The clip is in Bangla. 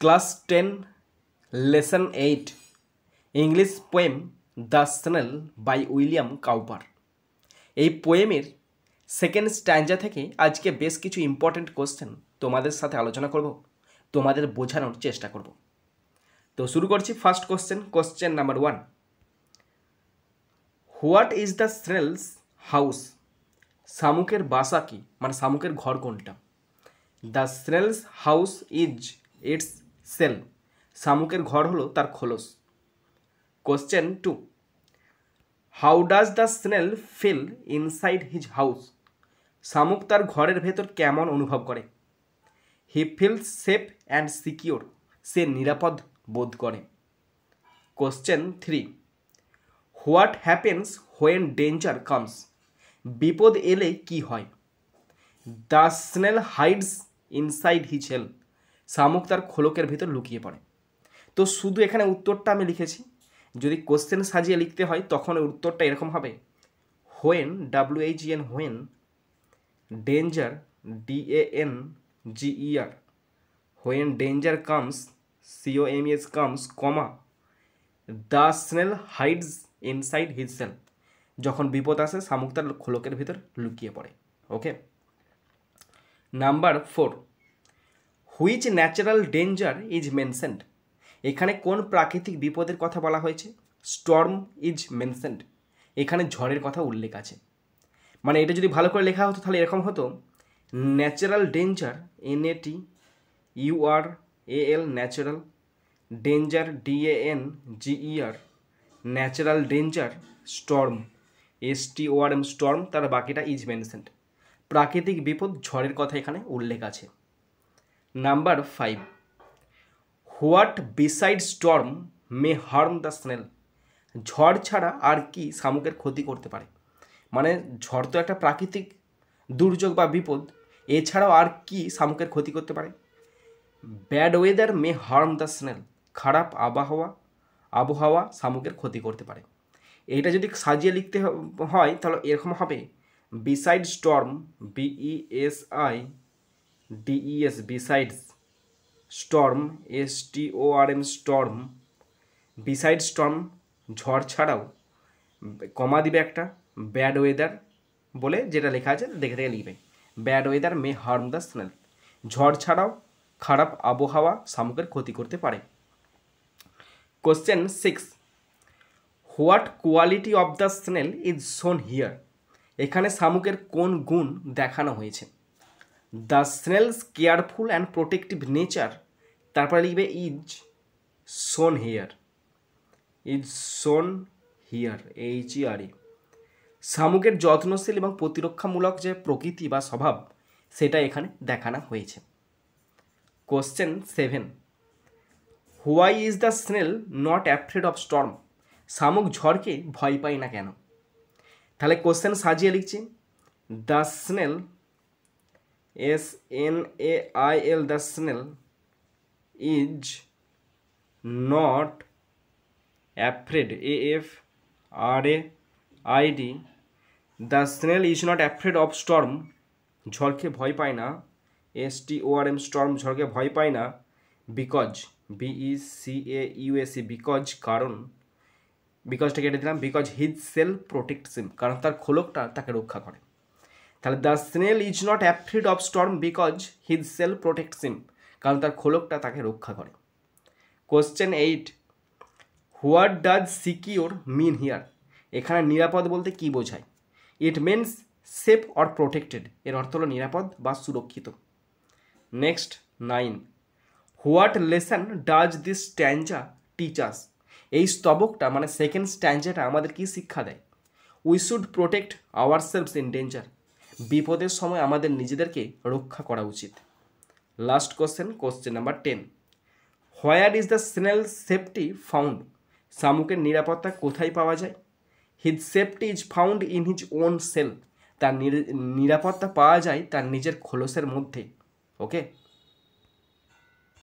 Class 10 lesson 8 English poem the snail by William Cowper. এই পোয়েমের সেকেন্ড স্ট্যান্জা থেকে আজকে বেশ কিছু ইম্পর্ট্যান্ট কোশ্চেন তোমাদের সাথে আলোচনা করব, তোমাদের বোঝানোর চেষ্টা করব। তো শুরু করছি first question number 1। What is the snail's house? শামুকের বাসা কি, মানে শামুকের ঘর কোনটা? The snail's house is its shell. শামুকের ঘর হলো তার খোলস। Question 2। How does the snail feel inside his house? শামুক তার ঘরের ভেতর কেমন অনুভব করে? He feels safe and secure. সে নিরাপদ বোধ করে। Question 3। What happens when danger comes? বিপদ এলে কি হয়? The snail hides inside his হেল। শামুক তার খোলকের ভেতর লুকিয়ে পড়ে। তো শুধু এখানে উত্তরটা আমি লিখেছি, যদি কোশ্চেন সাজিয়ে লিখতে হয় তখন উত্তরটা এরকম হবে। When, WHEN, when, danger, DANGER, when danger comes, COMS comes, comma, the snail hides inside his shell. যখন বিপদ আসে শামুক তার খোলকের ভিতর লুকিয়ে পড়ে। Okay. Number 4। Which natural danger is mentioned? এখানে কোন প্রাকৃতিক বিপদের কথা বলা হয়েছে? Storm is mentioned. এখানে ঝড়ের কথা উল্লেখ আছে। মানে এটা যদি ভালো করে লেখা হতো তাহলে এরকম হতো, natural danger, NATURAL, natural, danger, DANGER, natural danger, storm, STORM, storm, তার বাকিটা ইজ মেনশনড। প্রাকৃতিক বিপদ ঝড়ের কথা এখানে উল্লেখ আছে। Number 5। What beside storm may harm the snail? ঝড় ছাড়া আর কি শামুকের ক্ষতি করতে পারে? মানে ঝড় তো একটা প্রাকৃতিক দুর্যোগ বা বিপদ, এছাড়াও আর কি শামুকের ক্ষতি করতে পারে? Bad weather May harm the snail. খারাপ আবহাওয়া শামুকের ক্ষতি করতে পারে। এইটা যদি সাজিয়ে লিখতে হয় তাহলে এরকম হবে, beside storm, BESIDES, besides, storm, STORM, storm, beside storm, ঝড় ছাড়াও, কমা দিবে একটা, ব্যাড ওয়েদার বলে যেটা লেখা আছে দেখে দেখে লিখবে, bad weather May harm the snail. ঝড় ছাড়াও খারাপ আবহাওয়া শামুকের ক্ষতি করতে পারে। Question 6। What quality of the snail is শোন হিয়ার? এখানে শামুকের কোন গুণ দেখানো হয়েছে? The snails careful and protective nature, তারপরে লিখবে ইজ শোন হিয়ার, ইজ শোন হিয়ার, HERE। শামুকের যত্নশীল এবং প্রতিরক্ষামূলক যে প্রকৃতি বা স্বভাব সেটা এখানে দেখানো হয়েছে। Question 7। Why is the snail not afraid of Sturm? শামুক ঝড়কে ভয় পায় না কেন? তাহলে কোশ্চেন সাজিয়ে লিখছি, the snail, SNAIL, the snail is not afraid, AFRAID, the snail is not afraid of storm, ঝড়কে ভয় পায় না, STORM, স্টর্ম, ঝড়কে ভয় পায় না, বিকজ, BECAUSE, বিকজ, কারণ, বিকজটা কেটে দিলাম, because his shell protects him, কারণ তার খোলকটা তাকে রক্ষা করে। তাহলে the snail is not afraid of storm because his shell protects him, কারণ তার খোলকটা তাকে রক্ষা করে। Question 8। What does secure mean here? এখানে নিরাপদ বলতে কি বোঝায়? It means safe or protected, এর অর্থ হলো নিরাপদ বা সুরক্ষিত। Next 9। What lesson does this stanza teach us? এই স্তবকটা মানে সেকেন্ড স্ট্যাঞ্জাটা আমাদের কি শিক্ষা দেয়? We should protect ourselves in danger, বিপদের সময় আমাদের নিজেদেরকে রক্ষা করা উচিত। Last question number 10। Where is the snail safety found? শামুকের নিরাপত্তা কোথায় পাওয়া যায়? His safety is found in his own shell, তার নিরাপত্তা পাওয়া যায় তার নিজের খোলসের মধ্যে। ওকে।